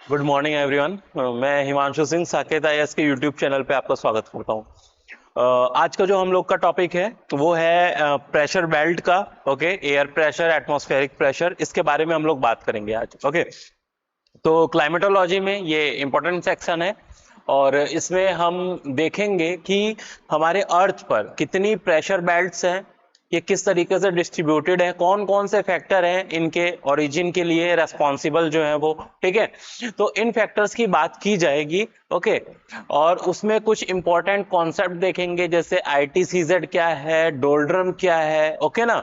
Good morning everyone. मैं Himanshu Singh Saket IAS के YouTube channel पे आपका स्वागत करता हूँ। आज का जो हम लोग का टॉपिक है वो है प्रेशर बेल्ट का। Okay, air pressure, atmospheric pressure, इसके बारे में हम लोग बात करेंगे आज। ओके, तो क्लाइमेटोलॉजी में ये इंपॉर्टेंट सेक्शन है और इसमें हम देखेंगे कि हमारे अर्थ पर कितनी प्रेशर बेल्ट्स हैं, ये किस तरीके से डिस्ट्रीब्यूटेड है, कौन कौन से फैक्टर हैं इनके ओरिजिन के लिए रेस्पॉन्सिबल जो है वो। ठीक है, तो इन फैक्टर्स की बात की जाएगी। ओके, और उसमें कुछ इंपॉर्टेंट कॉन्सेप्ट देखेंगे, जैसे आईटीसीजेड क्या है, डोल्ड्रम क्या है। ओके ना,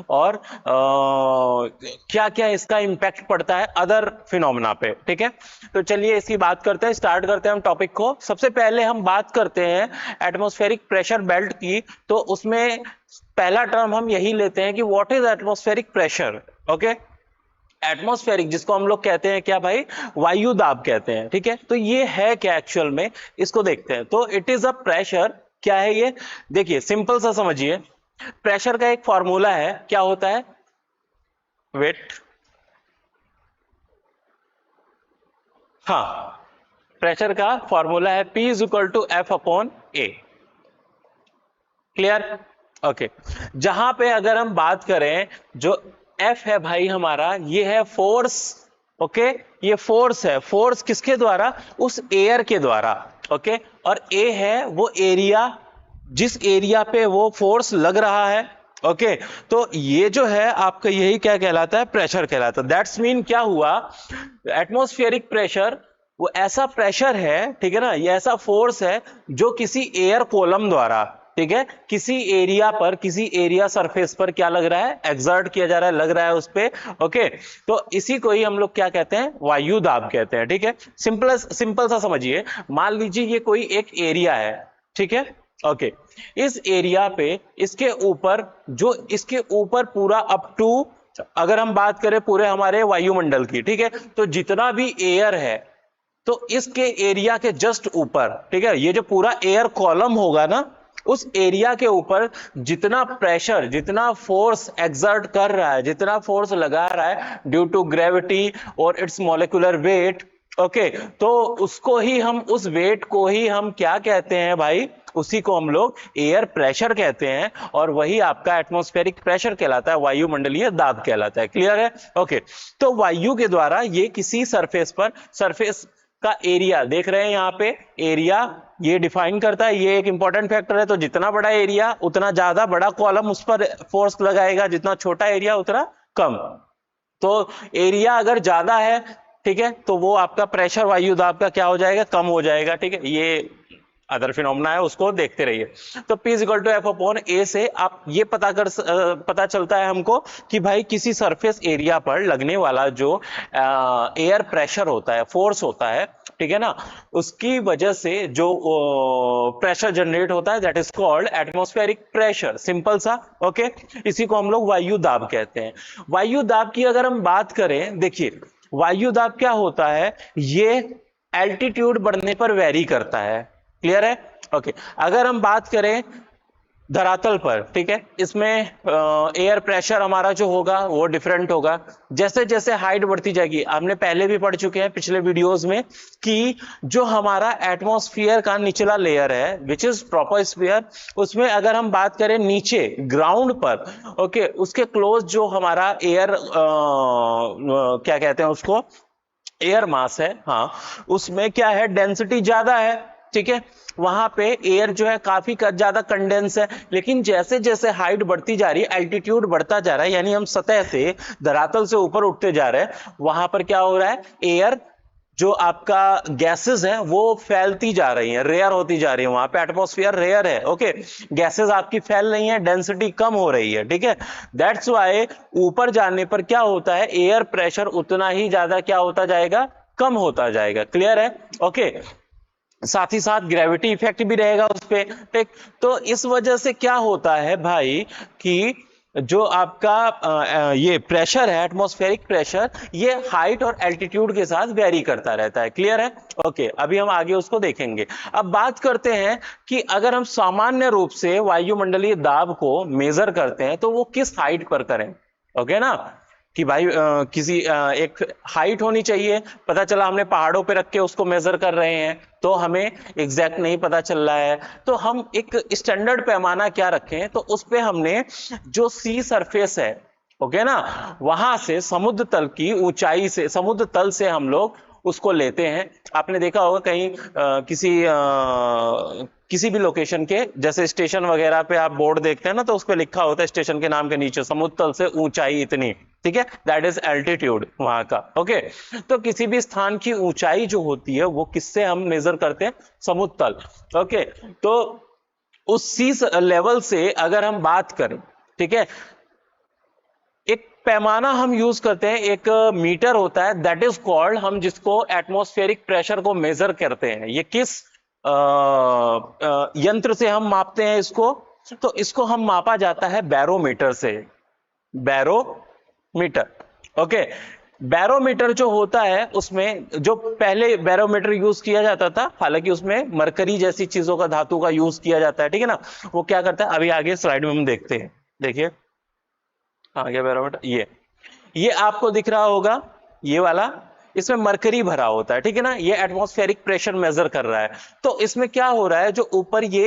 और क्या क्या इसका इंपैक्ट पड़ता है अदर फिनोमेना पे। ठीक है, तो चलिए इसकी बात करते हैं, स्टार्ट करते हैं हम टॉपिक को। सबसे पहले हम बात करते हैं एटमॉस्फेरिक प्रेशर बेल्ट की। तो उसमें पहला टर्म हम यही लेते हैं कि what is atmospheric pressure. Okay, atmospheric जिसको हम लोग कहते हैं क्या भाई, वायु दाब कहते हैं। ठीक है, तो ये है क्या एक्चुअल में, इसको देखते हैं। तो इट इज अ प्रेशर। क्या है ये, देखिए सिंपल सा समझिए। प्रेशर का एक फॉर्मूला है, क्या होता है, वेट। हाँ, प्रेशर का फॉर्मूला है P is equal to F upon A. Clear? Okay, जहां पे अगर हम बात करें, जो F है भाई हमारा, ये है फोर्स। ओके, ये फोर्स है। फोर्स किसके द्वारा, उस एयर के द्वारा। ओके, और A है वो एरिया, जिस एरिया पे वो फोर्स लग रहा है। ओके, तो ये जो है आपका यही क्या कहलाता है, प्रेशर कहलाता है। दैट्स मीन क्या हुआ, एटमॉस्फेरिक प्रेशर वो ऐसा प्रेशर है, ठीक है ना, ये ऐसा फोर्स है जो किसी एयर कॉलम द्वारा, ठीक है, किसी एरिया पर, किसी एरिया सरफेस पर क्या लग रहा है, एक्सर्ट किया जा रहा है, लग रहा है उस पे। ओके, तो इसी को ही हम लोग क्या कहते हैं, वायु दाब कहते हैं। ठीक है, सिंपल सा समझिए। मान लीजिए ये कोई एक एरिया है, ठीक है। ओके, इस एरिया पे इसके ऊपर, जो इसके ऊपर पूरा अप टू, अगर हम बात करें पूरे हमारे वायुमंडल की, ठीक है, तो जितना भी एयर है, तो इसके एरिया के जस्ट ऊपर, ठीक है, ये जो पूरा एयर कॉलम होगा ना, उस एरिया के ऊपर जितना प्रेशर, जितना फोर्स एक्सर्ट कर रहा है, जितना फोर्स लगा रहा है ड्यू टू ग्रेविटी और इट्स मॉलिक्यूलर वेट। ओके, तो उसको ही हम, उस वेट को ही हम क्या कहते हैं भाई, उसी को हम लोग एयर प्रेशर कहते हैं, और वही आपका एटमॉस्फेरिक प्रेशर कहलाता है, वायुमंडलीय दाब कहलाता है। क्लियर है? ओके, तो वायु के द्वारा ये किसी सरफेस पर, सरफेस का एरिया देख रहे हैं यहाँ पे, एरिया ये डिफाइन करता है, ये एक इंपॉर्टेंट फैक्टर है। तो जितना बड़ा एरिया उतना ज्यादा बड़ा कॉलम उस पर फोर्स लगाएगा, जितना छोटा एरिया उतना कम। तो एरिया अगर ज्यादा है, ठीक है, तो वो आपका प्रेशर वायु दाब का क्या हो जाएगा, कम हो जाएगा। ठीक है, ये अदर फिनोमेना है, उसको देखते रहिए। तो P is equal to F upon A से आप ये पता चलता है हमको कि भाई किसी सरफेस एरिया पर लगने वाला जो एयर प्रेशर होता है, फोर्स होता है, ठीक है ना, उसकी वजह से जो प्रेशर जनरेट होता है, that is called atmospheric pressure. Simple सा। ओके, इसी को हम लोग वायु दाब कहते हैं। वायु दाब की अगर हम बात करें, देखिए वायु दाब क्या होता है, ये एल्टीट्यूड बढ़ने पर वेरी करता है। क्लियर है? ओके, अगर हम बात करें धरातल पर, ठीक है, इसमें एयर प्रेशर हमारा जो होगा वो डिफरेंट होगा। जैसे जैसे हाइट बढ़ती जाएगी, हमने पहले भी पढ़ चुके हैं पिछले वीडियोस में, कि जो हमारा एटमॉस्फेयर का निचला लेयर है, विच इज ट्रोपोस्फियर, उसमें अगर हम बात करें नीचे ग्राउंड पर, ओके, उसके क्लोज जो हमारा एयर क्या कहते हैं उसको, एयर मास है, हाँ, उसमें क्या है, डेंसिटी ज्यादा है। ठीक है, वहां पे एयर जो है काफी ज्यादा कंडेंस है। लेकिन जैसे जैसे हाइट बढ़ती जा रही है, एल्टीट्यूड बढ़ता जा रहा है, यानी हम सतह से, धरातल से ऊपर उठते जा रहे हैं, वहां पर क्या हो रहा है, एयर जो आपका गैसेस हैं वो फैलती जा रही हैं, रेयर होती जा रही है। वहां पे एटमॉस्फेयर रेयर है। ओके, गैसेस आपकी फैल रही हैं, डेंसिटी कम हो रही है। ठीक है, दैट्स वाई ऊपर जाने पर क्या होता है, एयर प्रेशर उतना ही ज्यादा क्या होता जाएगा, कम होता जाएगा। क्लियर है? ओके, साथ ही साथ ग्रेविटी इफेक्ट भी रहेगा उस पे। ठीक, तो इस वजह से क्या होता है भाई, कि जो आपका ये प्रेशर है, एटमॉस्फेरिक प्रेशर, ये हाइट और एल्टीट्यूड के साथ वेरी करता रहता है। क्लियर है? ओके, अभी हम आगे उसको देखेंगे। अब बात करते हैं कि अगर हम सामान्य रूप से वायुमंडलीय दाब को मेजर करते हैं तो वो किस हाइट पर करें। ओके ना, कि भाई किसी एक हाइट होनी चाहिए, पता चला हमने पहाड़ों पे रख के उसको मेजर कर रहे हैं तो हमें एग्जैक्ट नहीं पता चल रहा है, तो हम एक स्टैंडर्ड पैमाना क्या रखें, तो उस पे हमने जो सी सरफेस है, ओके ना, वहां से समुद्र तल की ऊंचाई से, समुद्र तल से हम लोग उसको लेते हैं। आपने देखा होगा कहीं किसी भी लोकेशन के, जैसे स्टेशन वगैरह पे आप बोर्ड देखते हैं ना, तो उस पे लिखा होता है स्टेशन के नाम के नीचे समुद्र तल से ऊंचाई इतनी, ठीक है, दैट इज एल्टीट्यूड वहां का। ओके, तो किसी भी स्थान की ऊंचाई जो होती है वो किससे हम मेजर करते हैं, समुद्र तल। ओके, तो उस सी लेवल से अगर हम बात करें, ठीक है, एक पैमाना हम यूज करते हैं, एक मीटर होता है, दैट इज कॉल्ड, हम जिसको एटमॉस्फेरिक प्रेशर को मेजर करते हैं। ये किस यंत्र से हम मापते हैं इसको, तो इसको हम मापा जाता है बैरोमीटर से, बैरोमीटर। ओके, बैरोमीटर जो होता है उसमें, जो पहले बैरोमीटर यूज किया जाता था, हालांकि उसमें मरकरी जैसी चीजों का, धातु का यूज किया जाता है, ठीक है ना, वो क्या करता है अभी आगे स्लाइड में हम देखते हैं। देखिए आ गया बैरोमीटर, ये आपको दिख रहा होगा, ये वाला, इसमें मरकरी भरा होता है, ठीक है ना, ये एटमॉस्फेरिक प्रेशर मेजर कर रहा है। तो इसमें क्या हो रहा है, जो ऊपर ये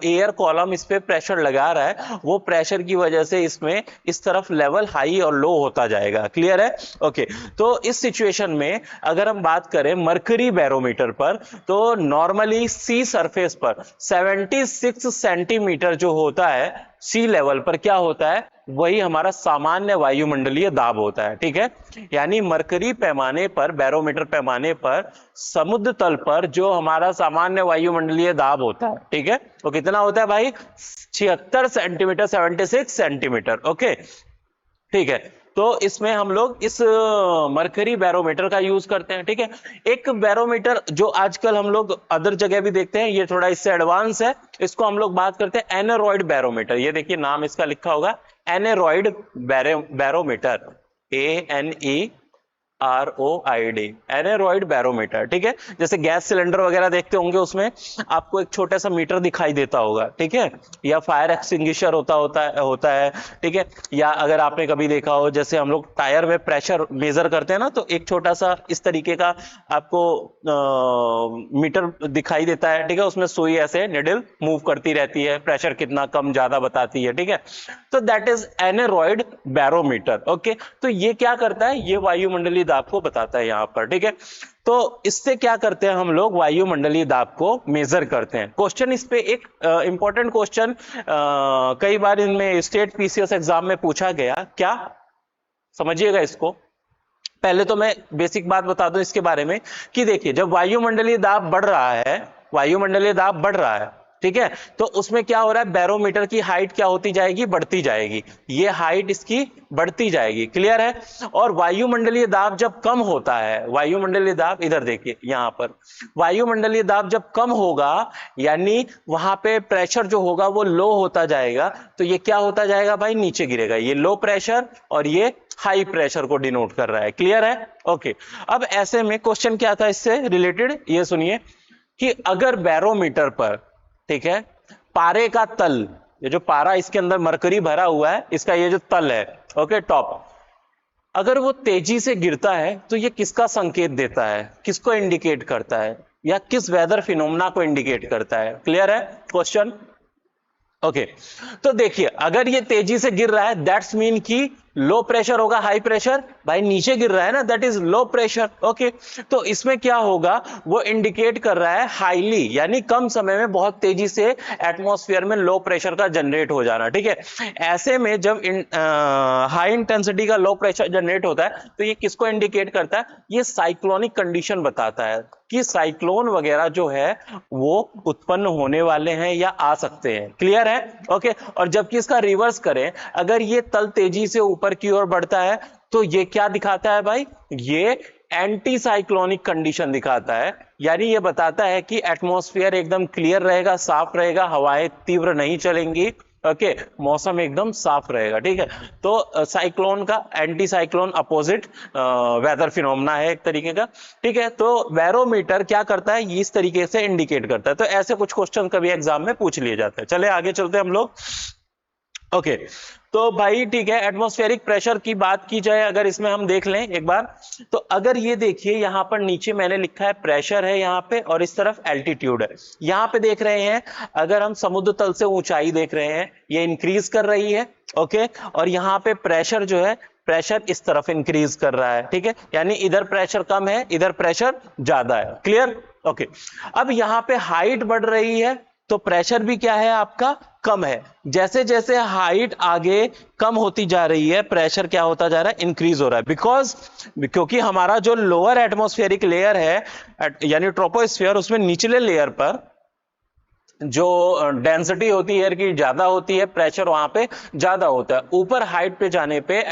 एयर कॉलम इस पे प्रेशर लगा रहा है, वो प्रेशर की वजह से इसमें इस तरफ लेवल हाई और लो होता जाएगा। क्लियर है? ओके, तो इस सिचुएशन में अगर हम बात करें मरकरी बैरोमीटर पर, तो नॉर्मली सी सरफेस पर 76 सेंटीमीटर जो होता है सी लेवल पर, क्या होता है, वही हमारा सामान्य वायुमंडलीय दाब होता है। ठीक है, यानी मरकरी पैमाने पर, बैरोमीटर पैमाने पर, समुद्र तल पर जो हमारा सामान्य वायुमंडलीय दाब होता है, ठीक है, वो कितना होता है भाई, 76 सेंटीमीटर, 76 सेंटीमीटर। ओके, ठीक है, तो इसमें हम लोग इस मरकरी बैरोमीटर का यूज करते हैं। ठीक है, एक बैरोमीटर जो आजकल हम लोग अदर जगह भी देखते हैं, ये थोड़ा इससे एडवांस है, इसको हम लोग बात करते हैं एनेरॉइड बैरोमीटर। ये देखिए नाम इसका लिखा होगा, aneroid barometer, ANEROID, aneroid barometer. ठीक है, जैसे गैस सिलेंडर वगैरह देखते होंगे, उसमें आपको एक छोटा सा मीटर दिखाई देता होगा, ठीक है, या फायर एक्सटिंग्विशर होता है, ठीक है, या अगर आपने कभी देखा हो, जैसे हम लोग टायर में प्रेशर मेजर करते हैं ना, तो एक छोटा सा इस तरीके का आपको मीटर दिखाई देता है, ठीक है, उसमें सुई ऐसे निडल मूव करती रहती है, प्रेशर कितना कम ज्यादा बताती है। ठीक है, तो that is aneroid barometer. Okay, तो ये क्या करता है, ये वायुमंडलीय दाब को बताता है यहां पर। ठीक है, तो इससे क्या करते हैं हम लोग, वायुमंडलीय दाब को मेजर करते हैं। क्वेश्चन इस पे एक इंपॉर्टेंट क्वेश्चन कई बार इनमें स्टेट पीसीएस एग्जाम में पूछा गया, क्या समझिएगा इसको। पहले तो मैं बेसिक बात बता दूं इसके बारे में कि देखिए, जब वायुमंडलीय दाब बढ़ रहा है, वायुमंडलीय दाब बढ़ रहा है, ठीक है, तो उसमें क्या हो रहा है, बैरोमीटर की हाइट क्या होती जाएगी, बढ़ती जाएगी, ये हाइट इसकी बढ़ती जाएगी। क्लियर है? और वायुमंडलीय दाब जब कम होता है, वायुमंडलीय दाब इधर देखिए यहां पर, वायुमंडलीय दाब जब कम होगा, यानी वहां पे प्रेशर जो होगा वो लो होता जाएगा, तो ये क्या होता जाएगा भाई, नीचे गिरेगा। ये लो प्रेशर और ये हाई प्रेशर को डिनोट कर रहा है। क्लियर है? ओके, अब ऐसे में क्वेश्चन क्या था इससे रिलेटेड, ये सुनिए कि अगर बैरोमीटर पर, ठीक है, पारे का तल, ये जो पारा इसके अंदर मरकरी भरा हुआ है, इसका ये जो तल है, ओके, टॉप, अगर वो तेजी से गिरता है तो ये किसका संकेत देता है, किसको इंडिकेट करता है, या किस वेदर फिनोमेना को इंडिकेट करता है? क्लियर है क्वेश्चन? ओके, तो देखिए अगर ये तेजी से गिर रहा है, दैट्स मीन कि लो प्रेशर होगा, हाई प्रेशर, भाई नीचे गिर रहा है ना, that is low pressure. Okay, तो इसमें क्या होगा, वो इंडिकेट कर रहा है हाईली, यानी कम समय में बहुत तेजी से एटमॉस्फेयर में लो प्रेशर का जनरेट हो जाना। ठीक है, ऐसे में जब हाई इंटेंसिटी का लो प्रेशर जनरेट होता है, तो ये किसको इंडिकेट करता है, ये साइक्लोनिक कंडीशन बताता है कि साइक्लोन वगैरह जो है वो उत्पन्न होने वाले हैं या आ सकते हैं। क्लियर है? ओके, और जबकि इसका रिवर्स करें, अगर ये तल तेजी से ऊपर की ओर बढ़ता है, तो ये क्या दिखाता है भाई, ये एंटी साइक्लोनिक कंडीशन दिखाता है, यानी ये बताता है कि एटमॉस्फेयर एकदम क्लियर रहेगा, साफ रहेगा, हवाएं तीव्र नहीं चलेंगी। ओके, मौसम एकदम साफ रहेगा। ठीक है, तो साइक्लोन का anti cyclone opposite weather phenomena है एक तरीके का। ठीक है, तो बैरोमीटर क्या करता है, इस तरीके से इंडिकेट करता है। तो ऐसे कुछ क्वेश्चन कभी एग्जाम में पूछ लिए जाते हैं। चले आगे चलते हैं हम लोग। ओके तो भाई ठीक है, एटमॉस्फेरिक प्रेशर की बात की जाए अगर इसमें हम देख लें एक बार, तो अगर ये देखिए यहां पर नीचे मैंने लिखा है प्रेशर है यहां पे, और इस तरफ एल्टीट्यूड है। यहां पे देख रहे हैं अगर हम समुद्र तल से ऊंचाई देख रहे हैं, ये इंक्रीज कर रही है। ओके, और यहां पे प्रेशर जो है, प्रेशर इस तरफ इंक्रीज कर रहा है। ठीक है, यानी इधर प्रेशर कम है, इधर प्रेशर ज्यादा है। क्लियर? ओके, अब यहां पे हाइट बढ़ रही है तो प्रेशर भी क्या है आपका, कम है। जैसे जैसे हाइट आगे कम होती जा रही है, प्रेशर क्या होता जा रहा है, इंक्रीज हो रहा है। क्योंकि हमारा जो लोअर एटमॉस्फेरिक लेयर है यानी ट्रोपोस्फियर, उसमें निचले लेयर पर जो डेंसिटी होती है एयर की ज्यादा होती है, प्रेशर वहां पे ज्यादा होता है। ऊपर हाइट पे जाने पे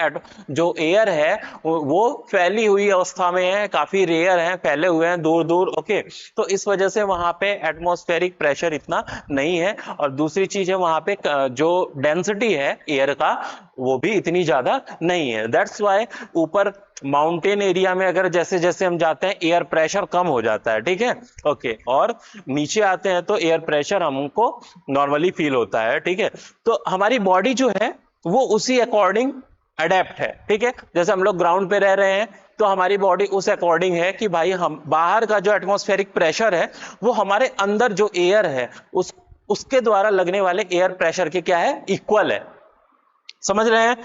जो एयर है वो फैली हुई अवस्था में है, काफी रेयर है, फैले हुए हैं दूर दूर। ओके, तो इस वजह से वहां पे एटमॉस्फेरिक प्रेशर इतना नहीं है। और दूसरी चीज है वहां पे जो डेंसिटी है एयर का वो भी इतनी ज्यादा नहीं है। दैट्स वाई ऊपर माउंटेन एरिया में अगर जैसे जैसे हम जाते हैं एयर प्रेशर कम हो जाता है। ठीक है, ओके, और नीचे आते हैं तो एयर प्रेशर हमको नॉर्मली फील होता है। ठीक है, तो हमारी बॉडी जो है वो उसी अकॉर्डिंग अडेप्ट है। ठीक है, जैसे हम लोग ग्राउंड पे रह रहे हैं तो हमारी बॉडी उस अकॉर्डिंग है कि भाई हम बाहर का जो एटमॉस्फेरिक प्रेशर है वो हमारे अंदर जो एयर है उसके द्वारा लगने वाले एयर प्रेशर के क्या है, इक्वल है। समझ रहे हैं?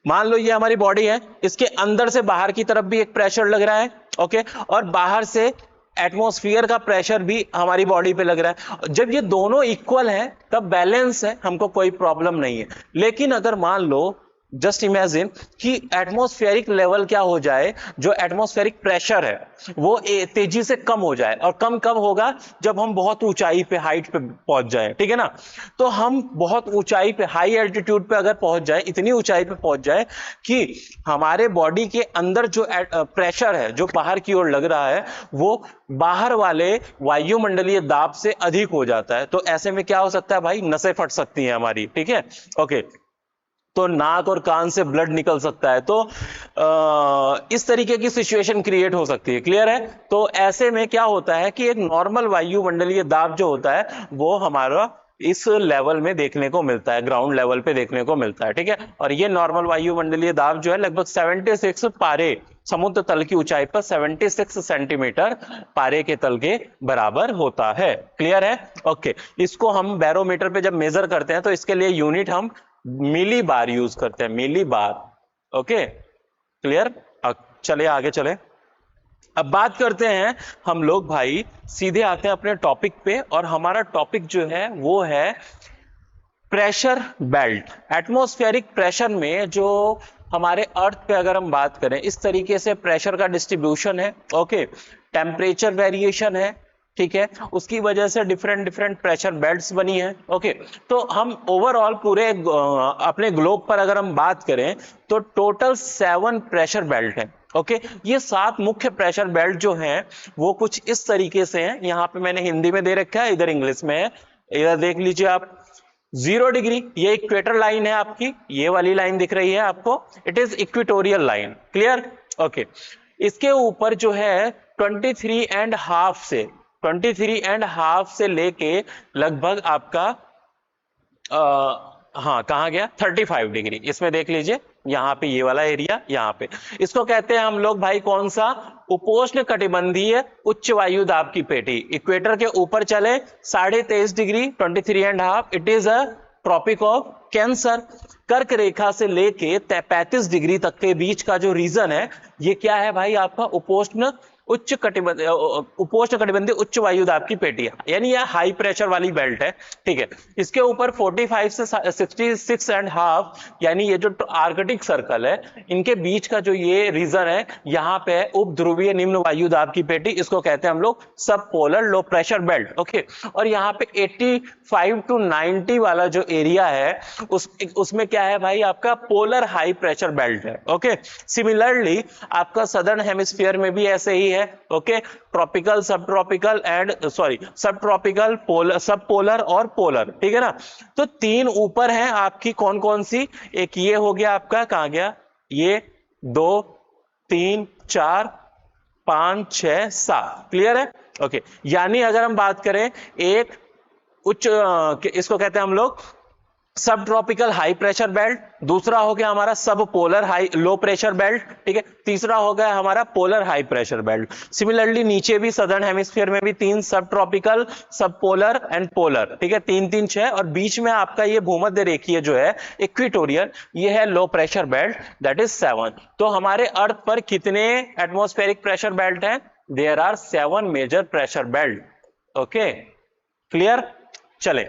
मान लो ये हमारी बॉडी है, इसके अंदर से बाहर की तरफ भी एक प्रेशर लग रहा है। ओके, और बाहर से एटमॉस्फेयर का प्रेशर भी हमारी बॉडी पे लग रहा है। जब ये दोनों इक्वल है तब बैलेंस है, हमको कोई प्रॉब्लम नहीं है। लेकिन अगर मान लो जस्ट इमेजिन कि एटमॉस्फेरिक लेवल क्या हो जाए, जो एटमॉस्फेरिक प्रेशर है वो तेजी से कम हो जाए। और कम कब होगा, जब हम बहुत ऊंचाई पे, हाइट पे पहुंच जाए। ठीक है ना, तो हम बहुत ऊंचाई पे, हाई एल्टीट्यूड पे अगर पहुंच जाए, इतनी ऊंचाई पे पहुंच जाए कि हमारे बॉडी के अंदर जो प्रेशर है जो बाहर की ओर लग रहा है वो बाहर वाले वायुमंडलीय दाब से अधिक हो जाता है। तो ऐसे में क्या हो सकता है भाई, नसें फट सकती हैं हमारी। ठीक है, ओके, तो नाक और कान से ब्लड निकल सकता है। तो इस तरीके की सिचुएशन क्रिएट हो सकती है। क्लियर है? तो ऐसे में क्या होता है कि एक नॉर्मल वायुमंडलीय दाब जो होता है वो हमारा इस लेवल में देखने को मिलता है, ग्राउंड लेवल पे देखने को मिलता है। ठीक है, और ये नॉर्मल वायुमंडलीय दाब जो है लगभग 76 पारे, समुद्र तल की ऊंचाई पर 76 सेंटीमीटर पारे के तल के बराबर होता है। क्लियर है? ओके, इसको हम बैरोमीटर पे जब मेजर करते हैं तो इसके लिए यूनिट हम मिली बार यूज करते हैं, मिली बार। Okay, clear? चले आगे चले। अब बात करते हैं हम लोग भाई, सीधे आते हैं अपने टॉपिक पे, और हमारा टॉपिक जो है वो है प्रेशर बेल्ट। एटमॉस्फेरिक प्रेशर में जो हमारे अर्थ पे अगर हम बात करें, इस तरीके से प्रेशर का डिस्ट्रीब्यूशन है। ओके, टेम्परेचर वेरिएशन है। ठीक है, उसकी वजह से डिफरेंट डिफरेंट प्रेशर बेल्ट्स बनी है। ओके, तो हम ओवरऑल पूरे अपने ग्लोब पर अगर हम बात करें तो टोटल 7 प्रेशर बेल्ट है। ओके, ये 7 मुख्य प्रेशर बेल्ट जो हैं वो कुछ इस तरीके से हैं। यहां पे मैंने हिंदी में दे रखा है, इधर इंग्लिश में है, इधर देख लीजिए आप। 0 डिग्री ये इक्वेटर लाइन है आपकी, ये वाली लाइन दिख रही है आपको, it is equatorial line. Clear? Okay, इसके ऊपर जो है 23.5 से लेके लगभग आपका हाँ कहाँ गया, 35 डिग्री, इसमें देख लीजिए यहाँ पे ये वाला एरिया, यहाँ पे इसको कहते हैं हम लोग भाई कौन सा, उपोष्ण कटिबंधीय उच्च वायु दाब की पेटी। इक्वेटर के ऊपर चले 23.5 degree, 23.5, it is a tropic of cancer. कर्क रेखा से लेके 35 डिग्री तक के बीच का जो रीजन है ये क्या है भाई, आपका उपोष्ण कटिबंधीय उच्च वायु दाब की पेटी, यानी यह हाई प्रेशर वाली बेल्ट है। ठीक है, इसके ऊपर 45 से 66.5 यानी ये जो आर्कटिक सर्कल है इनके बीच का जो ये रीजन है, यहाँ पे उप ध्रुवीय निम्न वायु दाब की पेटी, इसको कहते हैं हम लोग सब polar low pressure belt. Okay, और यहाँ पे 85 to 90 वाला जो एरिया है उसमें क्या है भाई, आपका पोलर हाई प्रेशर बेल्ट है। ओके, सिमिलरली आपका सदर्न हेमिस्फीयर में भी ऐसे ही है। ओके, ट्रॉपिकल, सब ट्रॉपिकल एंड सब ट्रॉपिकल, पोलर, सब पोलर और पोलर। ठीक है ना, तो 3 ऊपर हैं आपकी, कौन कौन सी, एक ये हो गया आपका, कहां गया ये, 2 3 4 5 6 7। क्लियर है? ओके, यानी अगर हम बात करें एक उच्च, इसको कहते हैं हम लोग सब ट्रॉपिकल हाई प्रेशर बेल्ट, दूसरा हो गया हमारा सब polar high low pressure belt, ठीक है, तीसरा हो गया हमारा polar high pressure belt. Similarly नीचे भी सदर्न हेमिस्फीयर में भी 3 सब ट्रॉपिकल, सब पोलर एंड पोलर, ठीक है, 3 3 6, और बीच में आपका ये भूमध्य रेखीय जो है इक्वेटोरियल, ये है low pressure belt, that is 7। तो हमारे अर्थ पर कितने एटमॉस्फेरिक प्रेशर बेल्ट हैं? There are 7 major pressure belt. Okay, clear? चले,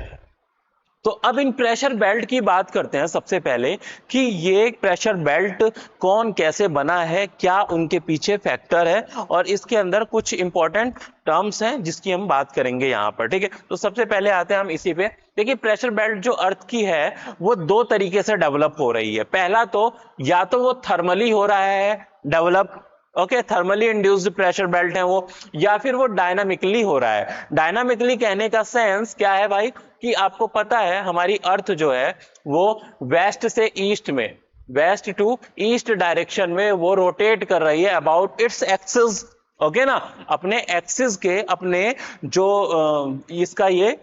तो अब इन प्रेशर बेल्ट की बात करते हैं सबसे पहले कि ये प्रेशर बेल्ट कौन कैसे बना है, क्या उनके पीछे फैक्टर है, और इसके अंदर कुछ इंपॉर्टेंट टर्म्स हैं जिसकी हम बात करेंगे यहां पर, ठीक है। तो सबसे पहले आते हैं हम इसी पे। देखिए, प्रेशर बेल्ट जो अर्थ की है वो 2 तरीके से डेवलप हो रही है। पहला तो या तो वो थर्मली हो रहा है develop, okay, thermally induced pressure belt है वो, या फिर वो डायनामिकली हो रहा है। डायनामिकली कहने का सेंस क्या है भाई, कि आपको पता है हमारी अर्थ जो है वो वेस्ट से ईस्ट में, वेस्ट टू ईस्ट डायरेक्शन में वो रोटेट कर रही है अबाउट इट्स एक्सिस, ओके ना, अपने एक्सिस के, अपने जो इसका ये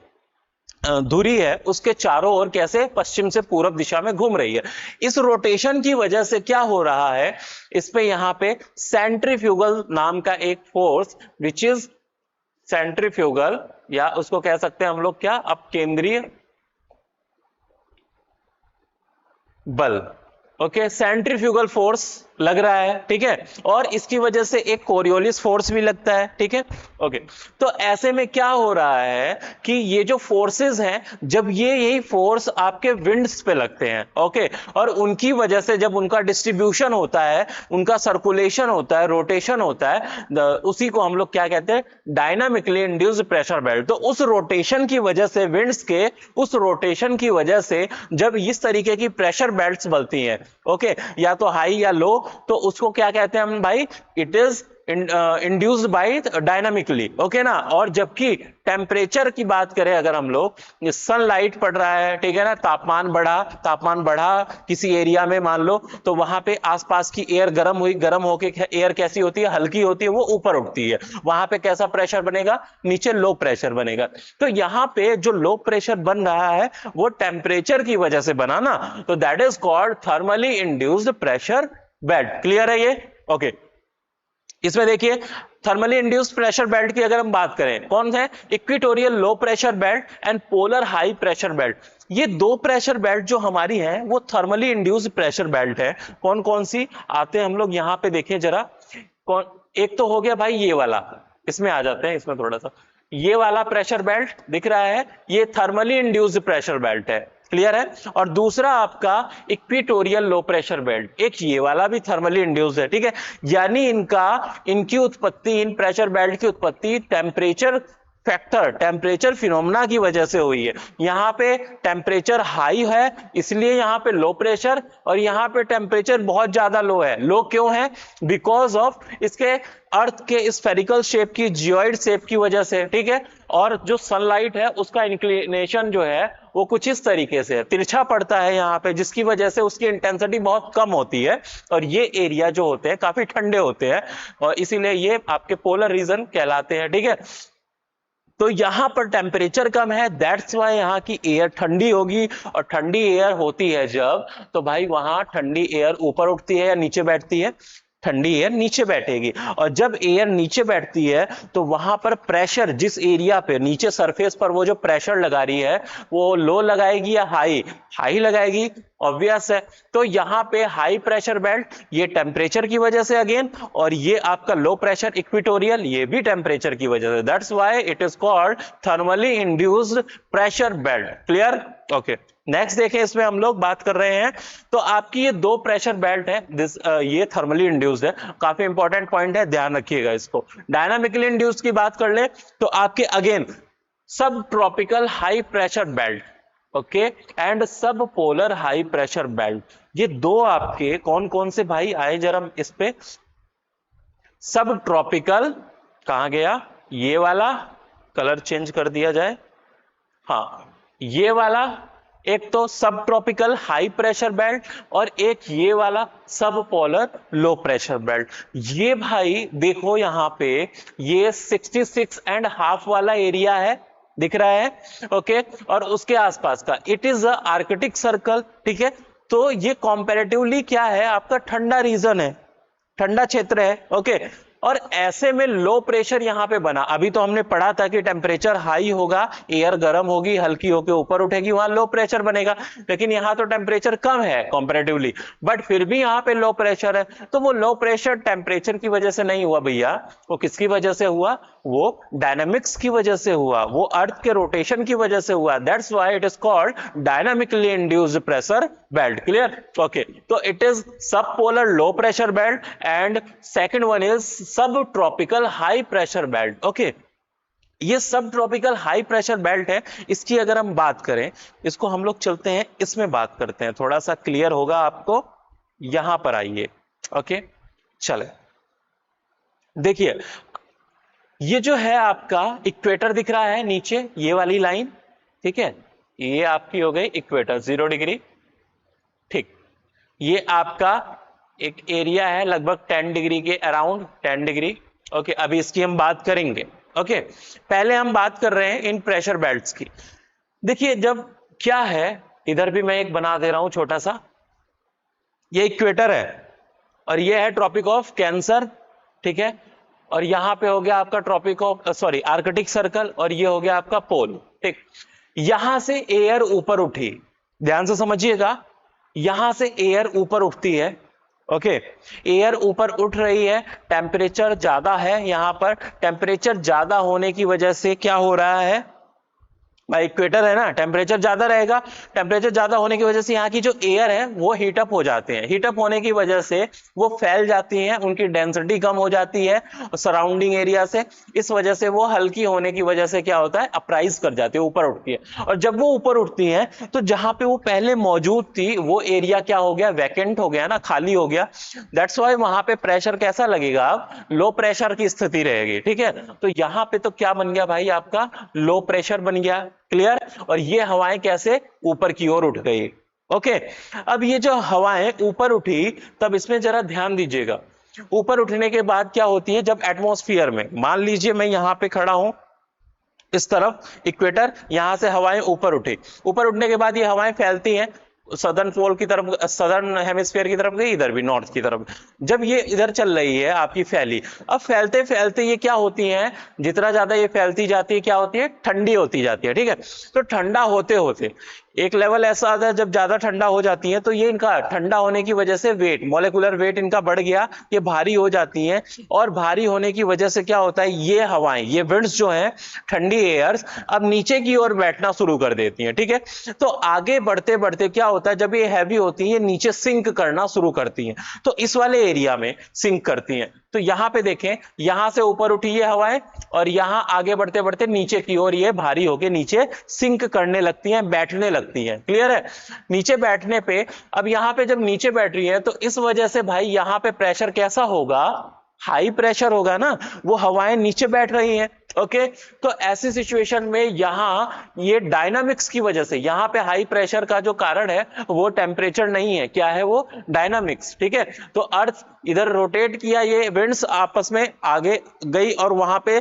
धुरी है उसके चारों ओर कैसे पश्चिम से पूर्व दिशा में घूम रही है। इस रोटेशन की वजह से क्या हो रहा है, इस पे यहां पे सेंट्रीफ्यूगल नाम का एक फोर्स, विच इज सेंट्रीफ्यूगल, या उसको कह सकते हैं हम लोग क्या, अब केंद्रीय बल, ओके, सेंट्रीफ्यूगल फोर्स लग रहा है, ठीक है, और इसकी वजह से एक कोरियोलिस फोर्स भी लगता है, ठीक है, ओके। तो ऐसे में क्या हो रहा है कि ये जो फोर्सेस हैं, जब ये यही फोर्स आपके विंड्स पे लगते हैं, ओके, और उनकी वजह से जब उनका डिस्ट्रीब्यूशन होता है, उनका सर्कुलेशन होता है, रोटेशन होता है, उसी को हम लोग क्या कहते हैं, डायनामिकली इंड्यूस्ड प्रेशर बेल्ट। तो उस रोटेशन की वजह से, विंड्स के उस रोटेशन की वजह से जब इस तरीके की प्रेशर बेल्ट्स बनती हैं, ओके, या तो हाई या लो, तो उसको क्या कहते हैं हम भाई, it is induced by dynamically, okay ना। और जबकि टेम्परेचर की बात करें अगर हम लोग, सनलाइट पड़ रहा है, ठीक है ना, तापमान बढ़ा किसी एरिया में मान लो, तो वहां पे आसपास की एयर गर्म हुई, गर्म होके एयर कैसी होती है, हल्की होती है, वो ऊपर उठती है, वहां पे कैसा प्रेशर बनेगा, नीचे लो प्रेशर बनेगा। तो यहां पे जो लो प्रेशर बन रहा है वो टेम्परेचर की वजह से बना ना, तो that is called thermally induced pressure belt. Clear है ये? ओके, इसमें देखिए थर्मली इंड्यूस्ड प्रेशर बेल्ट की अगर हम बात करें, कौन है, equatorial low pressure belt and polar high pressure belt. ये 2 प्रेशर बेल्ट जो हमारी हैं वो थर्मली इंड्यूस्ड प्रेशर बेल्ट है। कौन कौन सी आते हैं हम लोग यहां पे देखें जरा, कौन, एक तो हो गया भाई ये वाला, इसमें आ जाते हैं, इसमें थोड़ा सा ये वाला प्रेशर बेल्ट दिख रहा है, ये थर्मली इंड्यूस्ड प्रेशर बेल्ट है, क्लियर है। और दूसरा आपका इक्वेटोरियल लो प्रेशर बेल्ट, एक ये वाला भी थर्मली इंड्यूस्ड है, ठीक है। यानी इनकी उत्पत्ति, इन प्रेशर बेल्ट की उत्पत्ति टेम्परेचर फैक्टर, टेम्परेचर फिनोमेना की वजह से हुई है। यहां पे टेम्परेचर हाई है इसलिए यहां पे लो प्रेशर, और यहां पे टेम्परेचर बहुत ज्यादा लो है। लो क्यों है? बिकॉज ऑफ इसके अर्थ के स्फेरिकल शेप की, जियोइड शेप की वजह से, ठीक है। और जो सनलाइट है उसका इंक्लिनेशन जो है वो कुछ इस तरीके से तिरछा पड़ता है यहाँ पे, जिसकी वजह से उसकी इंटेंसिटी बहुत कम होती है, और ये एरिया जो होते हैं काफी ठंडे होते हैं, और इसीलिए ये आपके पोलर रीजन कहलाते हैं, ठीक है। तो यहां पर टेम्परेचर कम है, दैट्स वाई यहाँ की एयर ठंडी होगी, और ठंडी एयर होती है जब, तो भाई वहां ठंडी एयर ऊपर उठती है या नीचे बैठती है, ठंडी एयर नीचे बैठेगी। और जब एयर नीचे बैठती है तो वहां पर प्रेशर, जिस एरिया पे नीचे सरफेस पर वो जो प्रेशर लगा रही है वो लो लगाएगी या हाई, हाई लगाएगी, ऑब्वियस है। तो यहां पे हाई प्रेशर बेल्ट ये टेम्परेचर की वजह से अगेन, और ये आपका लो प्रेशर इक्वेटोरियल ये भी टेम्परेचर की वजह से, that's why it is called thermally induced pressure belt. Clear? Okay, next देखें, इसमें हम लोग बात कर रहे हैं, तो आपकी ये 2 प्रेशर बेल्ट है, ये थर्मली इंड्यूस्ड है, काफी इंपॉर्टेंट पॉइंट है, ध्यान रखिएगा इसको। डायनामिकली इंड्यूस्ड की बात कर ले तो आपके अगेन सब tropical high pressure belt, okay, and सब पोलर हाई प्रेशर बेल्ट, ये 2 आपके कौन कौन से भाई आए जरा इस पे। सब ट्रॉपिकल कहां गया, ये वाला कलर चेंज कर दिया जाए, हाँ ये वाला, एक तो सब ट्रॉपिकल हाई प्रेशर बेल्ट, और एक ये वाला सब पोलर लो प्रेशर बेल्ट। ये भाई देखो यहां पे ये 66.5 वाला एरिया है, दिख रहा है, ओके, और उसके आसपास का it is a Arctic circle, ठीक है। तो ये कंपैरेटिवली क्या है, आपका ठंडा रीजन है, ठंडा क्षेत्र है, ओके। और ऐसे में लो प्रेशर यहां पे बना। अभी तो हमने पढ़ा था कि टेम्परेचर हाई होगा, एयर गर्म होगी, हल्की होकर ऊपर उठेगी, वहां लो प्रेशर बनेगा। लेकिन यहां तो टेम्परेचर कम है कंपैरेटिवली, बट फिर भी यहां पे लो प्रेशर है। तो वो लो प्रेशर टेम्परेचर की वजह से नहीं हुआ भैया, वो किसकी वजह से हुआ, वो डायनामिक्स की वजह से हुआ, वो अर्थ के रोटेशन की वजह से हुआ। That's why it is called dynamically induced pressure belt. Clear, okay. तो it is sub polar low pressure belt and second one is sub tropical high pressure belt, okay. ये sub tropical high pressure belt है। इसकी अगर हम बात करें, इसको हम लोग चलते हैं, इसमें बात करते हैं, थोड़ा सा क्लियर होगा आपको। यहां पर आइए, ओके, चले। देखिए, ये जो है आपका इक्वेटर दिख रहा है नीचे, ये वाली लाइन, ठीक है, ये आपकी हो गई इक्वेटर 0 डिग्री, ठीक। ये आपका एक एरिया है लगभग 10 डिग्री के अराउंड, 10 डिग्री, ओके। अभी इसकी हम बात करेंगे, ओके। पहले हम बात कर रहे हैं इन प्रेशर बेल्ट्स की। देखिए, जब क्या है, इधर भी मैं एक बना दे रहा हूं छोटा सा, ये इक्वेटर है और ये है ट्रॉपिक ऑफ कैंसर, ठीक है। और यहां पे हो गया आपका tropic of sorry Arctic circle, और ये हो गया आपका पोल, ठीक। यहां से एयर ऊपर उठी, ध्यान से समझिएगा, यहां से एयर ऊपर उठती है, ओके। एयर ऊपर उठ रही है, टेम्परेचर ज्यादा है, यहां पर टेम्परेचर ज्यादा होने की वजह से क्या हो रहा है भाई, इक्वेटर है ना, टेम्परेचर ज्यादा रहेगा। टेम्परेचर ज्यादा होने की वजह से यहाँ की जो एयर है वो हीटअप हो जाते हैं, हीटअप होने की वजह से वो फैल जाती हैं, उनकी डेंसिटी कम हो जाती है सराउंडिंग एरिया से। इस वजह से वो हल्की होने की वजह से क्या होता है, अपराइज कर जाती है, ऊपर उठती है। और जब वो ऊपर उठती है तो जहां पे वो पहले मौजूद थी वो एरिया क्या हो गया, वैकेंट हो गया ना, खाली हो गया। दैट्स वाई वहां पे प्रेशर कैसा लगेगा, लो प्रेशर की स्थिति रहेगी, ठीक है। तो यहां पे तो क्या बन गया भाई, आपका लो प्रेशर बन गया, क्लियर। और ये हवाएं कैसे ऊपर की ओर उठ गई, ओके। अब ये जो हवाएं ऊपर उठी, तब इसमें जरा ध्यान दीजिएगा, ऊपर उठने के बाद क्या होती है, जब एटमॉस्फेयर में, मान लीजिए मैं यहां पे खड़ा हूं इस तरफ इक्वेटर, यहां से हवाएं ऊपर उठी, ऊपर उठने के बाद ये हवाएं फैलती हैं सदर्न पोल की तरफ, सदर्न हेमिस्फीयर की तरफ गई, इधर भी नॉर्थ की तरफ। जब ये इधर चल रही है आपकी फैली, अब फैलते फैलते ये क्या होती है, जितना ज्यादा ये फैलती जाती है क्या होती है, ठंडी होती जाती है, ठीक है। तो ठंडा होते होते एक लेवल ऐसा आता है, जब ज्यादा ठंडा हो जाती है तो ये इनका ठंडा होने की वजह से वेट, मॉलिक्यूलर वेट इनका बढ़ गया, ये भारी हो जाती हैं। और भारी होने की वजह से क्या होता है, ये हवाएं, ये विंड्स जो हैं, ठंडी एयर्स अब नीचे की ओर बैठना शुरू कर देती हैं, ठीक है। तो आगे बढ़ते बढ़ते क्या होता है, जब ये हैवी होती है, ये नीचे सिंक करना शुरू करती हैं, तो इस वाले एरिया में सिंक करती हैं। तो यहां पे देखें, यहां से ऊपर उठी ये हवाएं और यहां आगे बढ़ते बढ़ते नीचे की ओर ये भारी होके नीचे सिंक करने लगती हैं, बैठने लगती हैं, क्लियर है। नीचे बैठने पे, अब यहां पे जब नीचे बैठ रही है तो इस वजह से भाई यहां पे प्रेशर कैसा होगा, हाई प्रेशर होगा ना, वो हवाएं नीचे बैठ रही हैं, ओके। तो ऐसी सिचुएशन में यहां ये डायनामिक्स की वजह से, यहां पे हाई प्रेशर का जो कारण है वो टेम्परेचर नहीं है, क्या है वो, डायनामिक्स, ठीक है। तो अर्थ इधर रोटेट किया, ये विंड्स आपस में आगे गई और वहां पे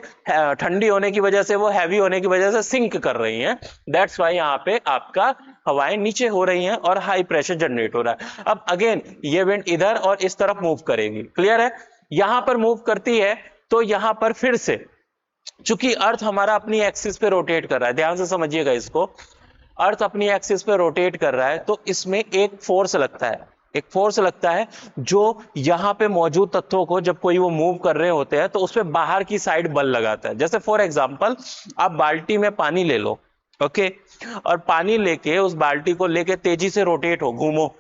ठंडी होने की वजह से, वो हैवी होने की वजह से सिंक कर रही हैं। दैट्स वाई यहां पे आपका हवाएं नीचे हो रही हैं और हाई प्रेशर जनरेट हो रहा है। अब अगेन ये विंड इधर और इस तरफ मूव करेगी, क्लियर है। यहां पर मूव करती है तो यहां पर फिर से, चूंकि अर्थ हमारा अपनी एक्सिस पे रोटेट कर रहा है, ध्यान से समझिएगा इसको, अर्थ अपनी एक्सिस पे रोटेट कर रहा है, तो इसमें एक फोर्स लगता है, एक फोर्स लगता है जो यहां पे मौजूद तत्वों को, जब कोई वो मूव कर रहे होते हैं तो उस पे बाहर की साइड बल लगाता है। जैसे फॉर एग्जांपल, आप बाल्टी में पानी ले लो, ओके, और पानी लेके उस बाल्टी को लेके तेजी से रोटेट हो, घूमो,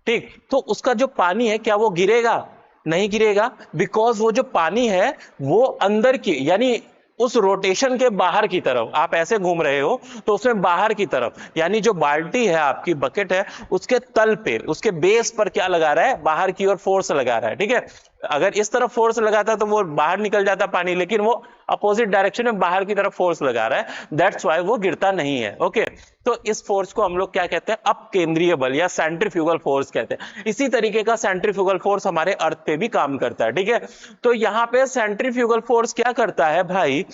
ठीक, तो उसका जो पानी है क्या वो गिरेगा, नहीं गिरेगा, बिकॉज वो जो पानी है वो अंदर की, यानी उस रोटेशन के बाहर की तरफ, आप ऐसे घूम रहे हो तो उसमें बाहर की तरफ, यानी जो बाल्टी है आपकी, बकेट है, उसके तल पे, उसके बेस पर क्या लगा रहा है, बाहर की ओर फोर्स लगा रहा है, ठीक है। अगर इस तरफ फोर्स लगाता तो वो बाहर निकल जाता पानी, लेकिन वो अपोजिट डायरेक्शन में बाहर की तरफ फोर्स लगा रहा है, दैट्स वाई वो गिरता नहीं है, ओके। तो इस फोर्स को हम लोग क्या कहते हैं, अपकेंद्रीय बल या सेंट्रीफ्यूगल फोर्स कहते हैं। इसी तरीके का सेंट्रीफ्यूगल फोर्स हमारे अर्थ पे भी काम करता है, ठीक है। तो यहां पे सेंट्रीफ्यूगल फोर्स क्या करता है भाई,